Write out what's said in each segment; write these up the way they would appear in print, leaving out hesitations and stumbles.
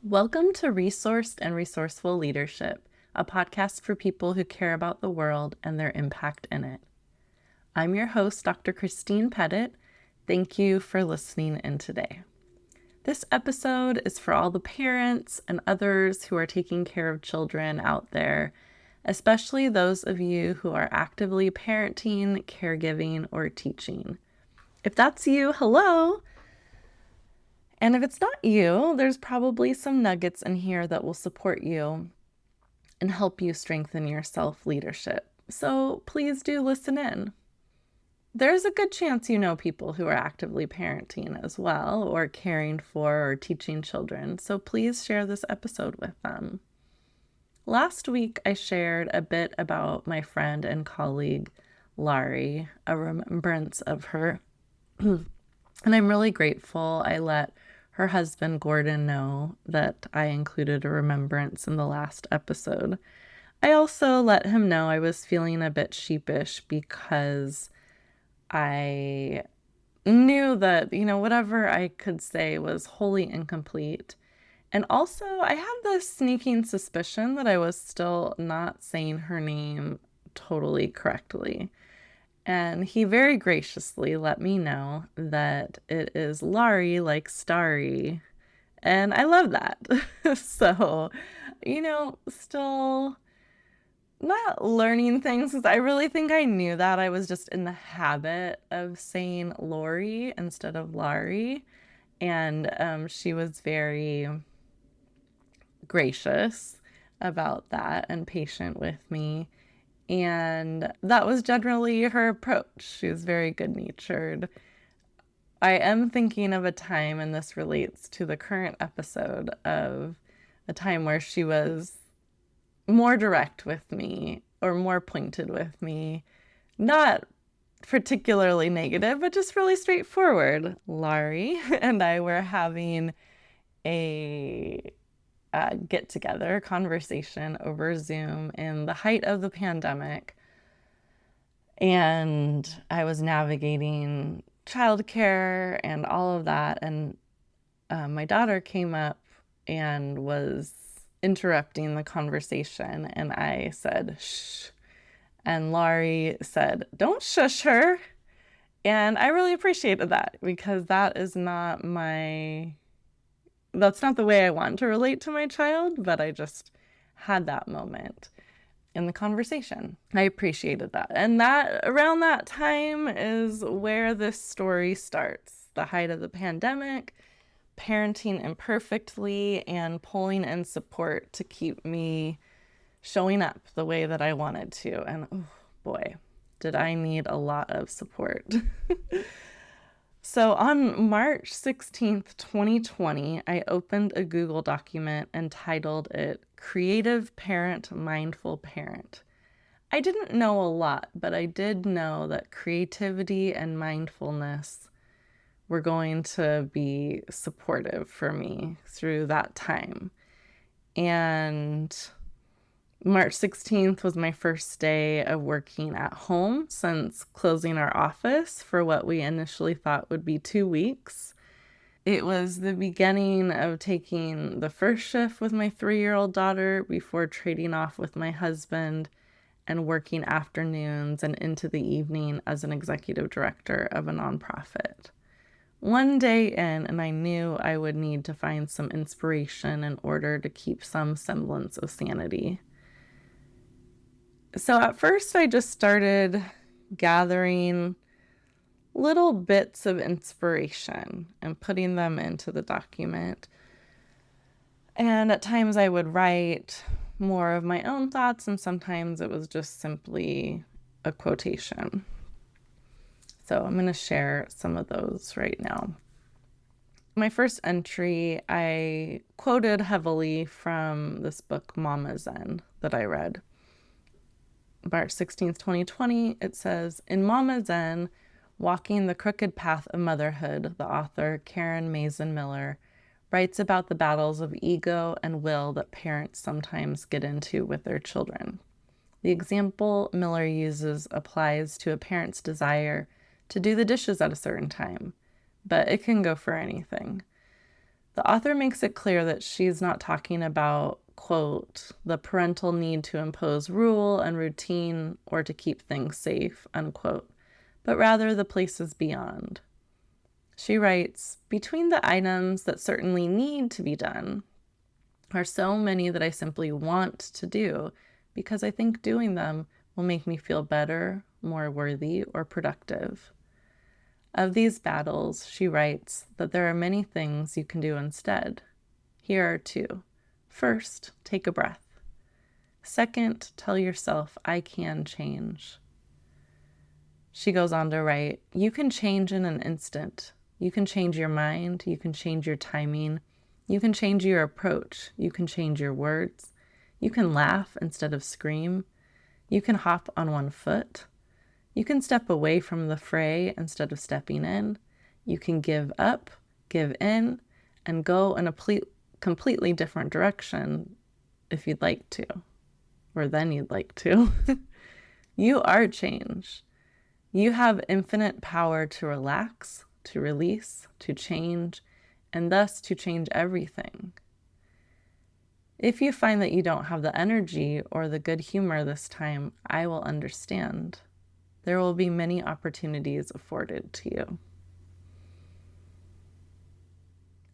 Welcome to Resourced and Resourceful Leadership, a podcast for people who care about the world and their impact in it. I'm your host, Dr. Christine Pettit. Thank you for listening in today. This episode is for all the parents and others who are taking care of children out there, especially those of you who are actively parenting, caregiving, or teaching. If that's you, hello! And if it's not you, there's probably some nuggets in here that will support you and help you strengthen your self-leadership. So please do listen in. There's a good chance you know people who are actively parenting as well, or caring for or teaching children, so please share this episode with them. Last week, I shared a bit about my friend and colleague, Laurie, a remembrance of her. And I'm really grateful I let her husband, Gordon, know that I included a remembrance in the last episode. I also let him know I was feeling a bit sheepish because I knew that, whatever I could say was wholly incomplete. And also, I had this sneaking suspicion that I was still not saying her name totally correctly. And he very graciously let me know that it is Laurie, like Starry. And I love that. So, still not learning things because I really think I knew that. I was just in the habit of saying Lori instead of Laurie. And she was very gracious about that and patient with me. And that was generally her approach. She was very good-natured. I am thinking of a time, and this relates to the current episode, of a time where she was more direct with me or more pointed with me. Not particularly negative, but just really straightforward. Laurie and I were having a get together conversation over Zoom in the height of the pandemic. And I was navigating childcare and all of that. And my daughter came up and was interrupting the conversation. And I said, shh. And Laurie said, don't shush her. And I really appreciated that because that's not the way I want to relate to my child, but I just had that moment in the conversation. I appreciated that. And that around that time is where this story starts. The height of the pandemic, parenting imperfectly, and pulling in support to keep me showing up the way that I wanted to. And oh boy, did I need a lot of support. So on March 16th, 2020, I opened a Google document and titled it Creative Parent, Mindful Parent. I didn't know a lot, but I did know that creativity and mindfulness were going to be supportive for me through that time. And March 16th was my first day of working at home since closing our office for what we initially thought would be 2 weeks. It was the beginning of taking the first shift with my 3-year-old daughter before trading off with my husband and working afternoons and into the evening as an executive director of a nonprofit. One day in, and I knew I would need to find some inspiration in order to keep some semblance of sanity. So at first I just started gathering little bits of inspiration and putting them into the document. And at times I would write more of my own thoughts, and sometimes it was just simply a quotation. So I'm going to share some of those right now. My first entry, I quoted heavily from this book, Mama Zen, that I read. March 16th, 2020, it says, in Mama Zen, Walking the Crooked Path of Motherhood, the author, Karen Mazin Miller, writes about the battles of ego and will that parents sometimes get into with their children. The example Miller uses applies to a parent's desire to do the dishes at a certain time, but it can go for anything. The author makes it clear that she's not talking about, quote, the parental need to impose rule and routine or to keep things safe, unquote, but rather the places beyond. She writes, between the items that certainly need to be done are so many that I simply want to do because I think doing them will make me feel better, more worthy, or productive. Of these battles, she writes that there are many things you can do instead. Here are two. First, take a breath. Second, tell yourself, I can change. She goes on to write, you can change in an instant. You can change your mind. You can change your timing. You can change your approach. You can change your words. You can laugh instead of scream. You can hop on one foot. You can step away from the fray instead of stepping in. You can give up, give in, and go in a completely different direction if you'd like to, or then you'd like to. You are change. You have infinite power to relax, to release, to change, and thus to change everything. If you find that you don't have the energy or the good humor this time, I will understand. There will be many opportunities afforded to you.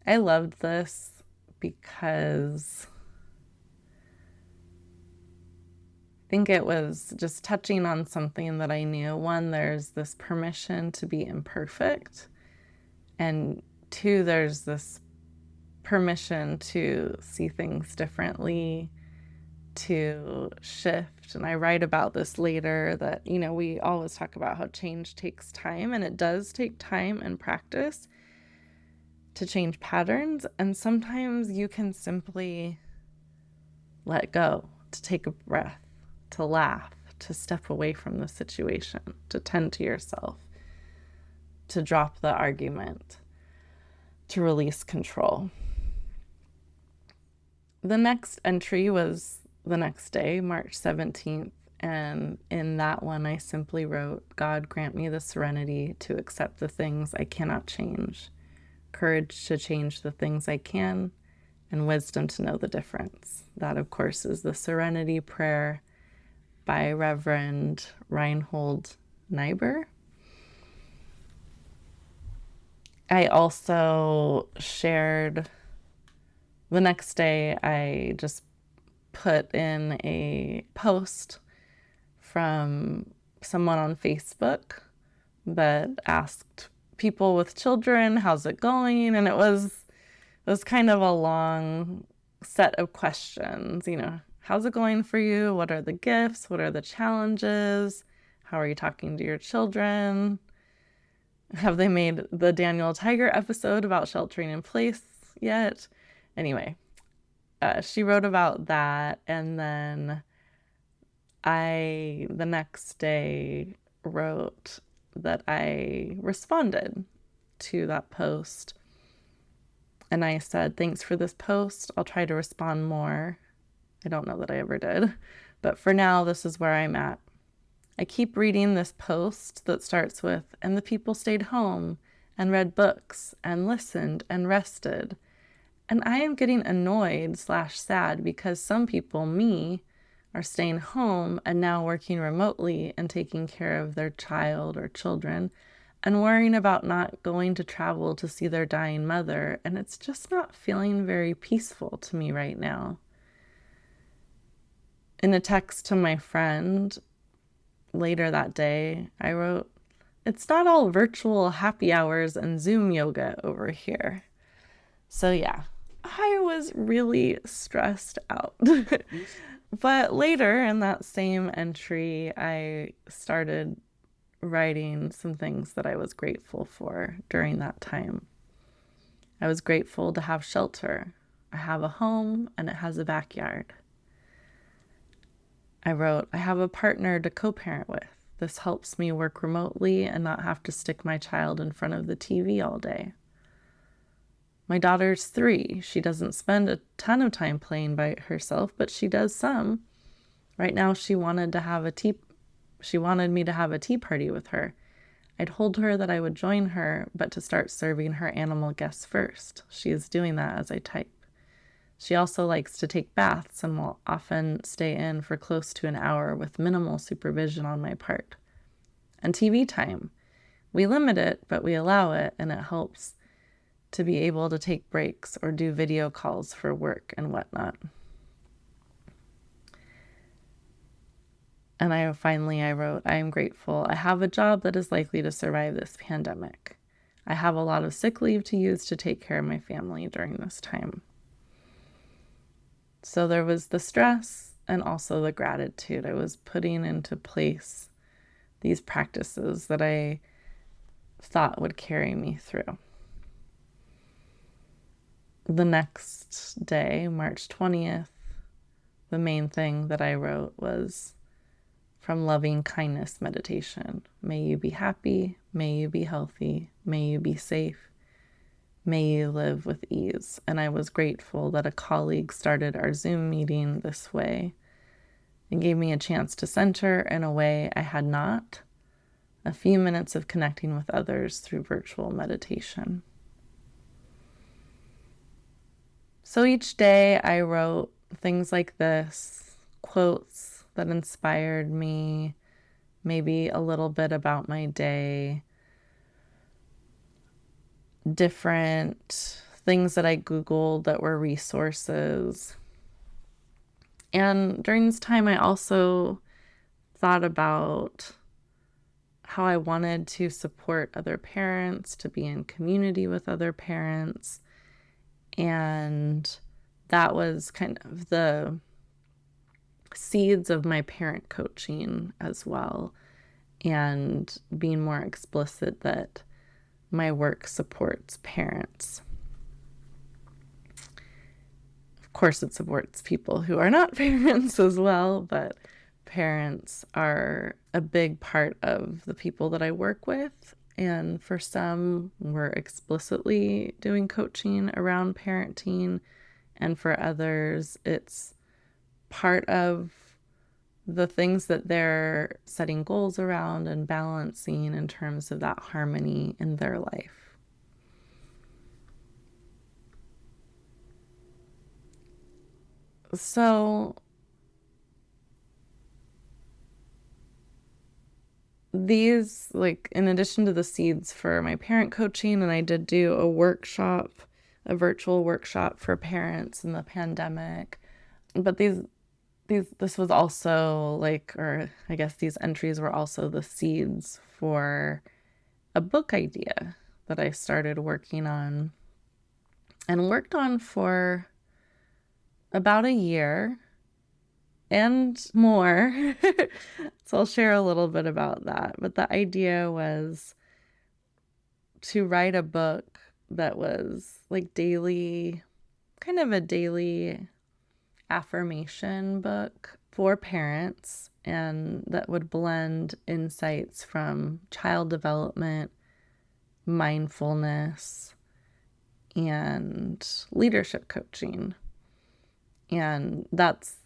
I loved this because I think it was just touching on something that I knew. One, there's this permission to be imperfect. And two, there's this permission to see things differently, to shift. And I write about this later that, we always talk about how change takes time, and it does take time and practice to change patterns. And sometimes you can simply let go, to take a breath, to laugh, to step away from the situation, to tend to yourself, to drop the argument, to release control. The next entry was the next day, March 17th, and in that one I simply wrote, God grant me the serenity to accept the things I cannot change, courage to change the things I can, and wisdom to know the difference. That, of course, is the Serenity Prayer by Reverend Reinhold Niebuhr. I also shared the next day, I just put in a post from someone on Facebook that asked people with children, how's it going? And it was kind of a long set of questions, how's it going for you? What are the gifts? What are the challenges? How are you talking to your children? Have they made the Daniel Tiger episode about sheltering in place yet? Anyway, she wrote about that, and then I, the next day, wrote that I responded to that post. And I said, thanks for this post. I'll try to respond more. I don't know that I ever did. But for now, this is where I'm at. I keep reading this post that starts with, and the people stayed home and read books and listened and rested. And I am getting annoyed/sad because some people, me, are staying home and now working remotely and taking care of their child or children and worrying about not going to travel to see their dying mother. And it's just not feeling very peaceful to me right now. In a text to my friend later that day, I wrote, it's not all virtual happy hours and Zoom yoga over here. So yeah, I was really stressed out. But later in that same entry, I started writing some things that I was grateful for during that time. I was grateful to have shelter. I have a home and it has a backyard. I wrote, I have a partner to co-parent with. This helps me work remotely and not have to stick my child in front of the TV all day. My daughter's 3. She doesn't spend a ton of time playing by herself, but she does some. Right now she wanted me to have a tea party with her. I told her that I would join her, but to start serving her animal guests first. She is doing that as I type. She also likes to take baths and will often stay in for close to an hour with minimal supervision on my part. And TV time. We limit it, but we allow it, and it helps to be able to take breaks or do video calls for work and whatnot. And I wrote, I am grateful. I have a job that is likely to survive this pandemic. I have a lot of sick leave to use to take care of my family during this time. So there was the stress and also the gratitude. I was putting into place these practices that I thought would carry me through. The next day, March 20th, the main thing that I wrote was from Loving Kindness Meditation. May you be happy, may you be healthy, may you be safe, may you live with ease. And I was grateful that a colleague started our Zoom meeting this way and gave me a chance to center in a way I had not. A few minutes of connecting with others through virtual meditation. So each day I wrote things like this, quotes that inspired me, maybe a little bit about my day, different things that I Googled that were resources. And during this time, I also thought about how I wanted to support other parents, to be in community with other parents. And that was kind of the seeds of my parent coaching as well, and being more explicit that my work supports parents. Of course, it supports people who are not parents as well, but parents are a big part of the people that I work with. And for some, we're explicitly doing coaching around parenting. And for others, it's part of the things that they're setting goals around and balancing in terms of that harmony in their life. So these, like, in addition to the seeds for my parent coaching, and I did do a workshop, a virtual workshop for parents in the pandemic, but this was also or I guess these entries were also the seeds for a book idea that I started working on and worked on for about a year and more. So I'll share a little bit about that. But the idea was to write a book that was like daily, kind of a daily affirmation book for parents, and that would blend insights from child development, mindfulness, and leadership coaching. And that's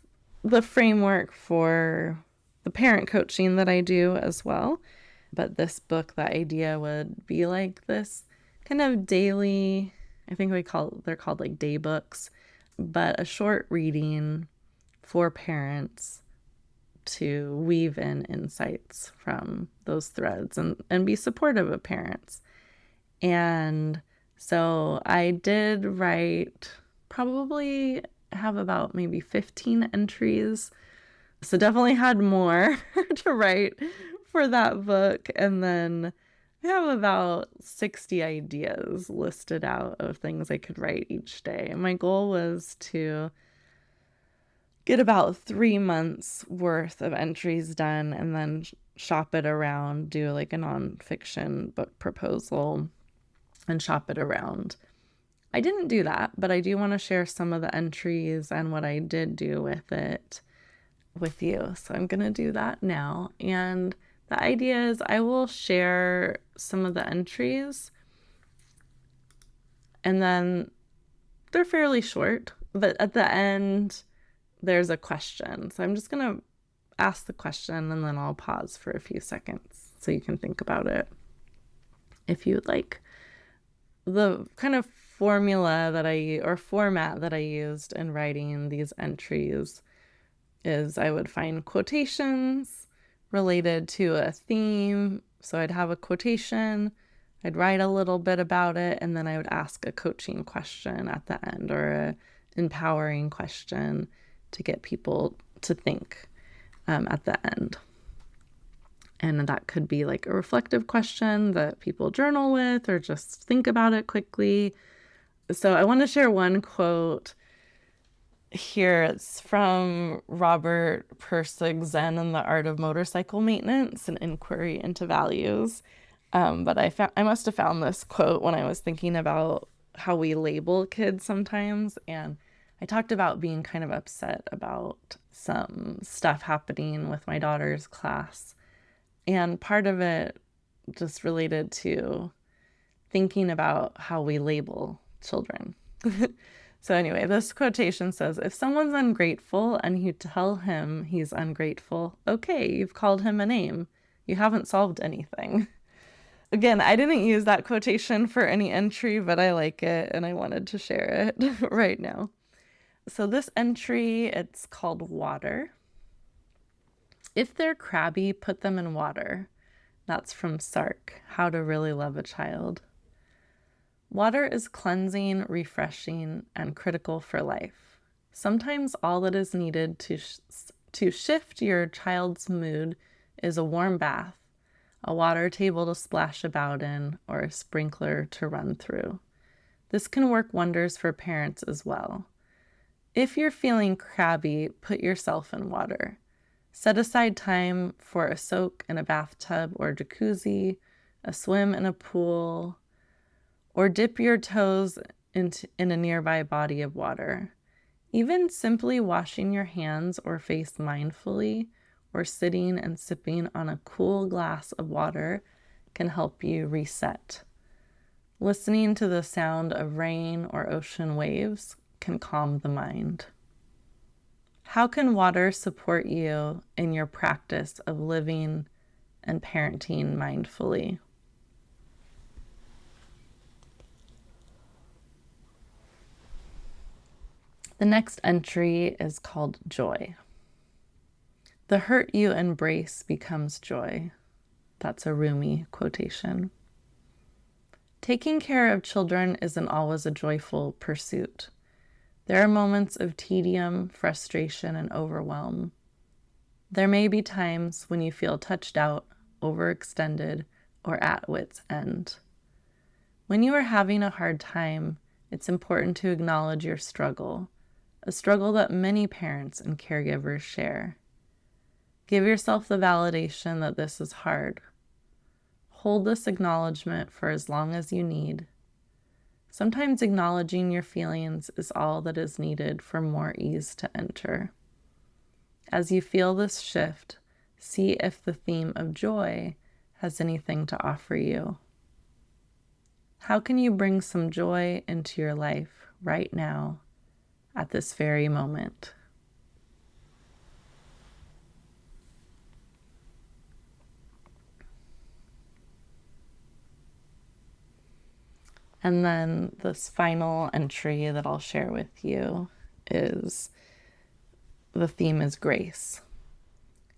the framework for the parent coaching that I do as well. But this book, the idea would be like this kind of daily, I think they're called like day books, but a short reading for parents to weave in insights from those threads and be supportive of parents. And so I did write, probably have about maybe 15 entries. So definitely had more to write for that book. And then I have about 60 ideas listed out of things I could write each day. And my goal was to get about 3 months worth of entries done and then shop it around, do like a nonfiction book proposal and shop it around. I didn't do that, but I do want to share some of the entries and what I did do with it with you. So I'm going to do that now. And the idea is I will share some of the entries, and then they're fairly short, but at the end there's a question. So I'm just going to ask the question and then I'll pause for a few seconds so you can think about it. If you'd like, the kind of formula that or format that I used in writing these entries is I would find quotations related to a theme. So I'd have a quotation, I'd write a little bit about it, and then I would ask a coaching question at the end or a empowering question to get people to think at the end. And that could be like a reflective question that people journal with or just think about it quickly. So I want to share one quote here. It's from Robert Pirsig, Zen and the Art of Motorcycle Maintenance, an inquiry into values. But I must have found this quote when I was thinking about how we label kids sometimes. And I talked about being kind of upset about some stuff happening with my daughter's class. And part of it just related to thinking about how we label children. So anyway, this quotation says, if someone's ungrateful and you tell him he's ungrateful, okay, you've called him a name. You haven't solved anything. Again, I didn't use that quotation for any entry, but I like it and I wanted to share it right now. So this entry, it's called water. If they're crabby, put them in water. That's from Sark, How to Really Love a Child. Water is cleansing, refreshing, and critical for life. Sometimes all that is needed to shift your child's mood is a warm bath, a water table to splash about in, or a sprinkler to run through. This can work wonders for parents as well. If you're feeling crabby, put yourself in water. Set aside time for a soak in a bathtub or jacuzzi, a swim in a pool, or dip your toes in a nearby body of water. Even simply washing your hands or face mindfully, or sitting and sipping on a cool glass of water can help you reset. Listening to the sound of rain or ocean waves can calm the mind. How can water support you in your practice of living and parenting mindfully? The next entry is called joy. The hurt you embrace becomes joy. That's a Rumi quotation. Taking care of children isn't always a joyful pursuit. There are moments of tedium, frustration, and overwhelm. There may be times when you feel touched out, overextended, or at wit's end. When you are having a hard time, it's important to acknowledge your struggle, a struggle that many parents and caregivers share. Give yourself the validation that this is hard. Hold this acknowledgement for as long as you need. Sometimes acknowledging your feelings is all that is needed for more ease to enter. As you feel this shift, see if the theme of joy has anything to offer you. How can you bring some joy into your life right now, at this very moment? And then this final entry that I'll share with you is the theme is grace.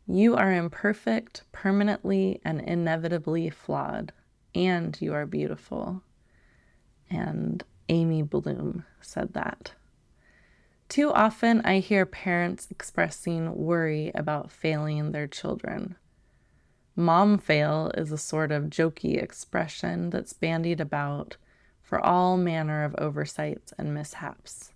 You are imperfect, permanently and inevitably flawed, and you are beautiful. And Amy Bloom said that. Too often I hear parents expressing worry about failing their children. Mom fail is a sort of jokey expression that's bandied about for all manner of oversights and mishaps.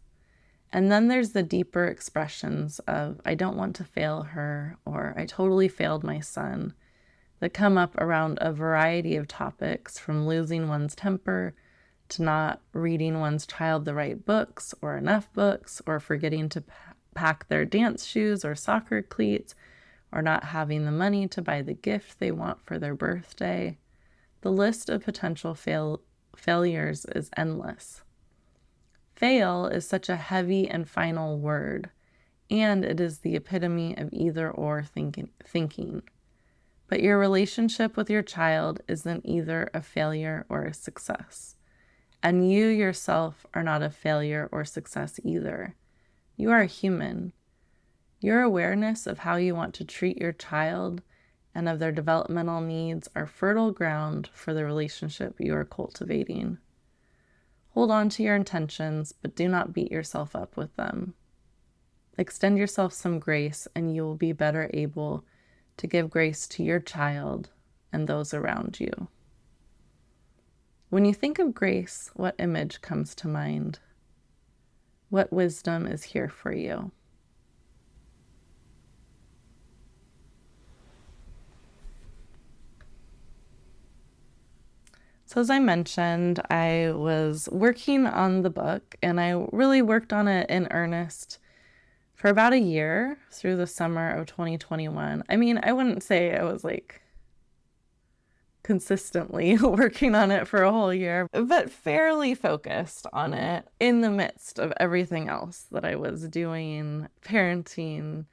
And then there's the deeper expressions of, I don't want to fail her, or I totally failed my son, that come up around a variety of topics, from losing one's temper to not reading one's child the right books or enough books, or forgetting to pack their dance shoes or soccer cleats, or not having the money to buy the gift they want for their birthday. The list of potential failures is endless. Fail is such a heavy and final word, and it is the epitome of either or thinking. But your relationship with your child isn't either a failure or a success. And you yourself are not a failure or success either. You are a human. Your awareness of how you want to treat your child and of their developmental needs are fertile ground for the relationship you are cultivating. Hold on to your intentions, but do not beat yourself up with them. Extend yourself some grace, and you will be better able to give grace to your child and those around you. When you think of grace, what image comes to mind? What wisdom is here for you? So as I mentioned, I was working on the book, and I really worked on it in earnest for about a year through the summer of 2021. I mean, I wouldn't say I was like consistently working on it for a whole year, but fairly focused on it in the midst of everything else that I was doing, parenting,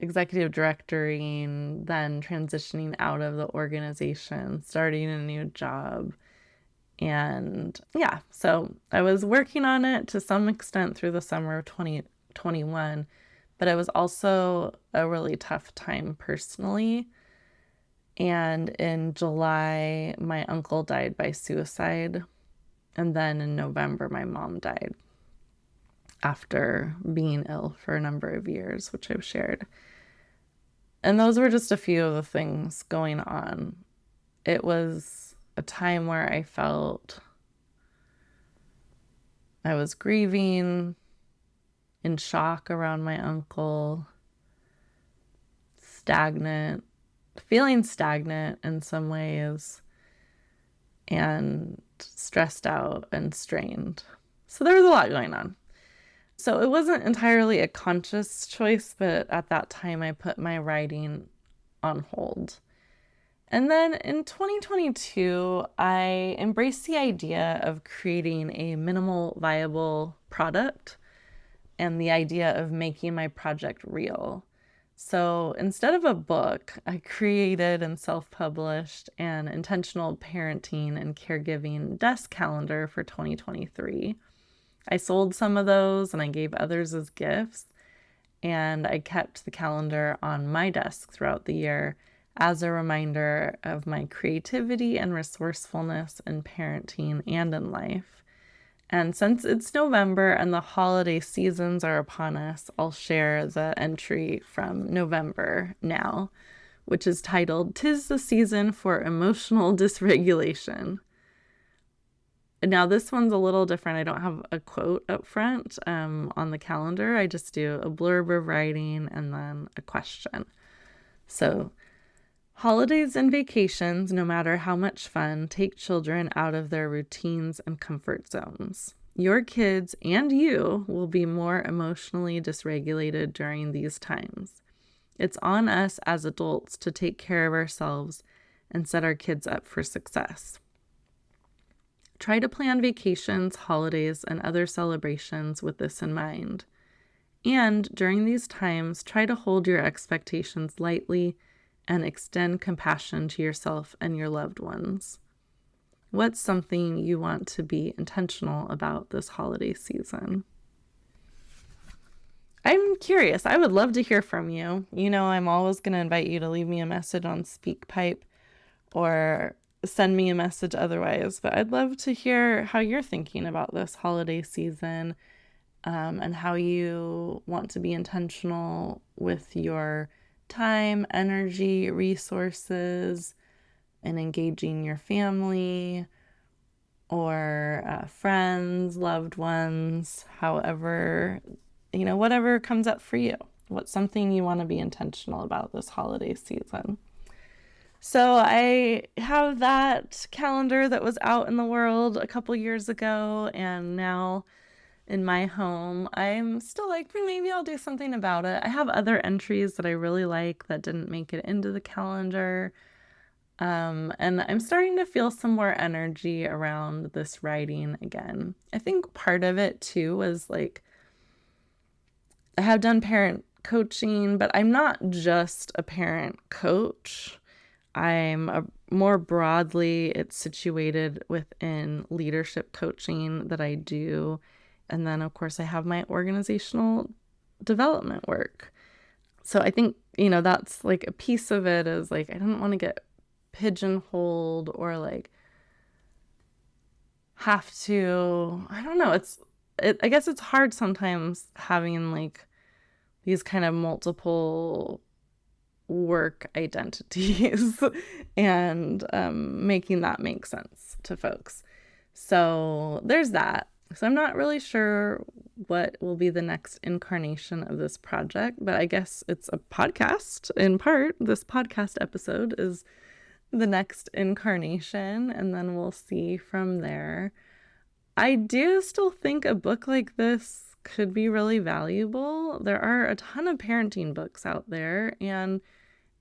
executive directoring, then transitioning out of the organization, starting a new job. And yeah, so I was working on it to some extent through the summer of 2021, but it was also a really tough time personally. And in July, my uncle died by suicide. And then in November, my mom died after being ill for a number of years, which I've shared. And those were just a few of the things going on. It was a time where I felt I was grieving, in shock around my uncle, feeling stagnant in some ways, and stressed out and strained. So there was a lot going on. So it wasn't entirely a conscious choice, but at that time I put my writing on hold. And then in 2022, I embraced the idea of creating a minimal viable product and the idea of making my project real. So instead of a book, I created and self-published an intentional parenting and caregiving desk calendar for 2023. I sold some of those and I gave others as gifts, and I kept the calendar on my desk throughout the year as a reminder of my creativity and resourcefulness in parenting and in life. And since it's November and the holiday seasons are upon us, I'll share the entry from November now, which is titled, "'Tis the Season for Emotional Dysregulation." Now, this one's a little different. I don't have a quote up front on the calendar. I just do a blurb of writing and then a question. So, holidays and vacations, no matter how much fun, take children out of their routines and comfort zones. Your kids and you will be more emotionally dysregulated during these times. It's on us as adults to take care of ourselves and set our kids up for success. Try to plan vacations, holidays, and other celebrations with this in mind. And during these times, try to hold your expectations lightly and extend compassion to yourself and your loved ones. What's something you want to be intentional about this holiday season? I'm curious. I would love to hear from you. You know, I'm always going to invite you to leave me a message on SpeakPipe or send me a message otherwise, but I'd love to hear how you're thinking about this holiday season, and how you want to be intentional with your time, energy, resources, and engaging your family or friends, loved ones, however, whatever comes up for you. What's something you want to be intentional about this holiday season? So I have that calendar that was out in the world a couple years ago, and now in my home, I'm still like, maybe I'll do something about it. I have other entries that I really like that didn't make it into the calendar. And I'm starting to feel some more energy around this writing again. I think part of it too was like, I have done parent coaching, but I'm not just a parent coach. more broadly, it's situated within leadership coaching that I do. And then, of course, I have my organizational development work. So I think, that's like a piece of it is like, I don't want to get pigeonholed or like have to, I don't know. I guess it's hard sometimes having like these kind of multiple work identities and making that make sense to folks. So there's that. So I'm not really sure what will be the next incarnation of this project, but I guess it's a podcast in part. This podcast episode is the next incarnation, and then we'll see from there. I do still think a book like this could be really valuable. There are a ton of parenting books out there, and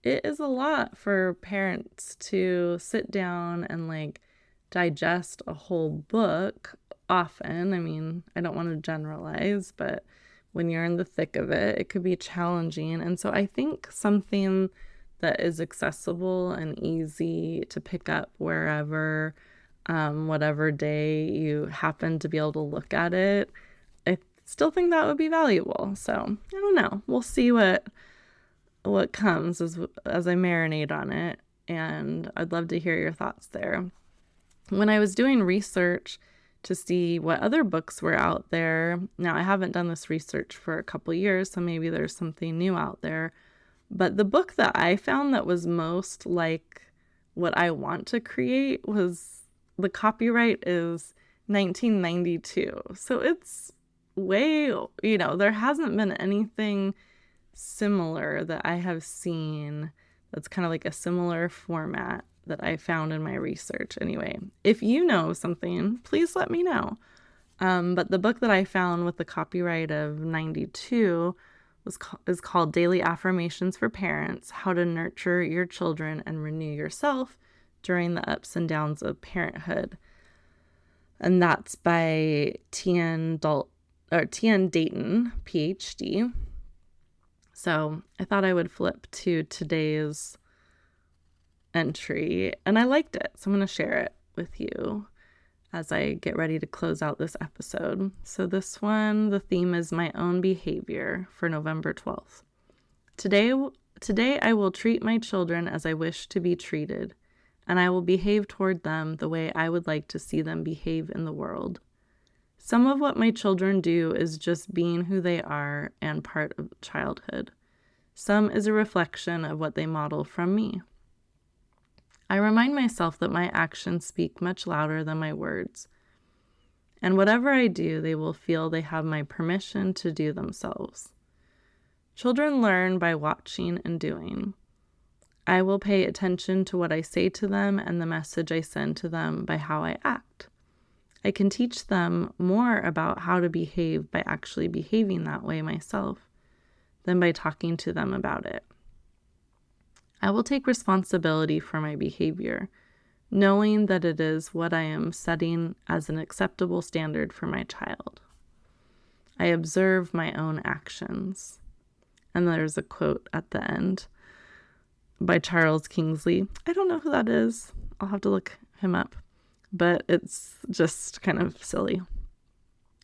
it is a lot for parents to sit down and like digest a whole book often. I mean, I don't want to generalize, but when you're in the thick of it, it could be challenging. And so I think something that is accessible and easy to pick up wherever, whatever day you happen to be able to look at it, I still think that would be valuable. So I don't know. We'll see what comes as I marinate on it. And I'd love to hear your thoughts there. When I was doing research to see what other books were out there, now I haven't done this research for a couple years, so maybe there's something new out there. But the book that I found that was most like what I want to create was, the copyright is 1992. So it's way, there hasn't been anything similar that I have seen that's kind of like a similar format that I found in my research. Anyway, if you know something, please let me know. But the book that I found with the copyright of 92 is called Daily Affirmations for Parents: How to Nurture Your Children and Renew Yourself During the Ups and Downs of Parenthood. And that's by Tian Dayton, PhD. So I thought I would flip to today's entry, and I liked it. So I'm going to share it with you as I get ready to close out this episode. So this one, the theme is my own behavior for November 12th. Today I will treat my children as I wish to be treated, and I will behave toward them the way I would like to see them behave in the world. Some of what my children do is just being who they are and part of childhood. Some is a reflection of what they model from me. I remind myself that my actions speak much louder than my words. And whatever I do, they will feel they have my permission to do themselves. Children learn by watching and doing. I will pay attention to what I say to them and the message I send to them by how I act. I can teach them more about how to behave by actually behaving that way myself than by talking to them about it. I will take responsibility for my behavior, knowing that it is what I am setting as an acceptable standard for my child. I observe my own actions. And there's a quote at the end by Charles Kingsley. I don't know who that is. I'll have to look him up. But it's just kind of silly.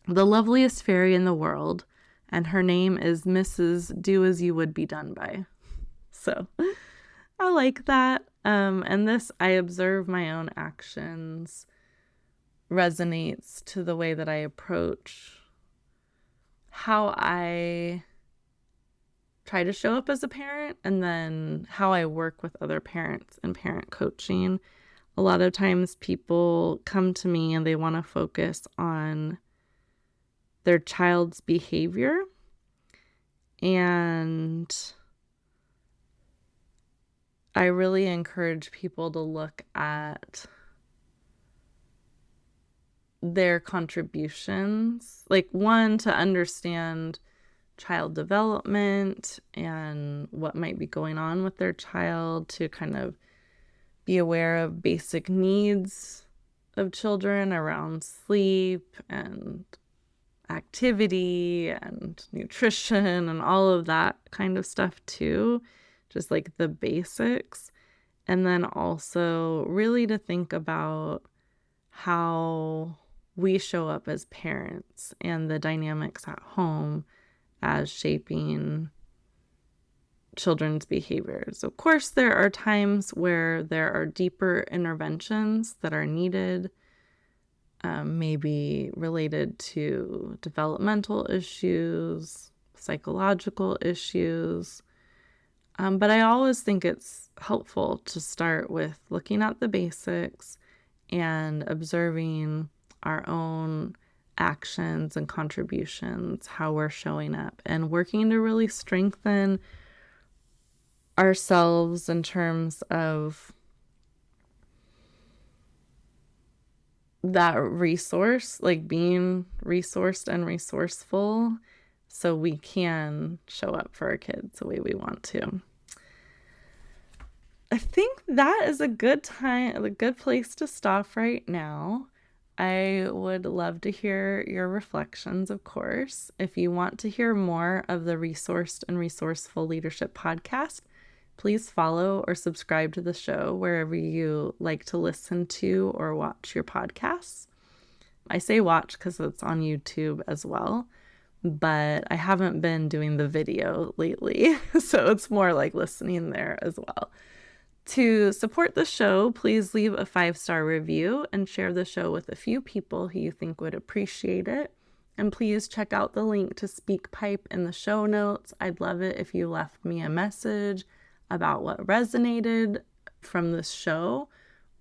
The loveliest fairy in the world, and her name is Mrs. Do As You Would Be Done By. So I like that. And this, I observe my own actions, resonates to the way that I approach how I try to show up as a parent, and then how I work with other parents in parent coaching. A lot of times people come to me and they want to focus on their child's behavior. And I really encourage people to look at their contributions. Like, one, to understand child development and what might be going on with their child, to kind of be aware of basic needs of children around sleep and activity and nutrition and all of that kind of stuff too, just like the basics. And then also really to think about how we show up as parents and the dynamics at home as shaping children's behaviors. Of course, there are times where there are deeper interventions that are needed, maybe related to developmental issues, psychological issues. But I always think it's helpful to start with looking at the basics and observing our own actions and contributions, how we're showing up, and working to really strengthen ourselves in terms of that resource, like being resourced and resourceful so we can show up for our kids the way we want to. I think that is a good place to stop right now. I would love to hear your reflections, of course. If you want to hear more of the Resourced and Resourceful Leadership podcast, please follow or subscribe to the show wherever you like to listen to or watch your podcasts. I say watch because it's on YouTube as well, but I haven't been doing the video lately, so it's more like listening there as well. To support the show, please leave a 5-star review and share the show with a few people who you think would appreciate it. And please check out the link to SpeakPipe in the show notes. I'd love it if you left me a message about what resonated from this show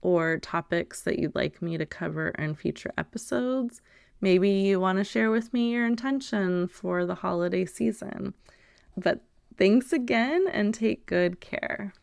or topics that you'd like me to cover in future episodes. Maybe you want to share with me your intention for the holiday season. But thanks again and take good care.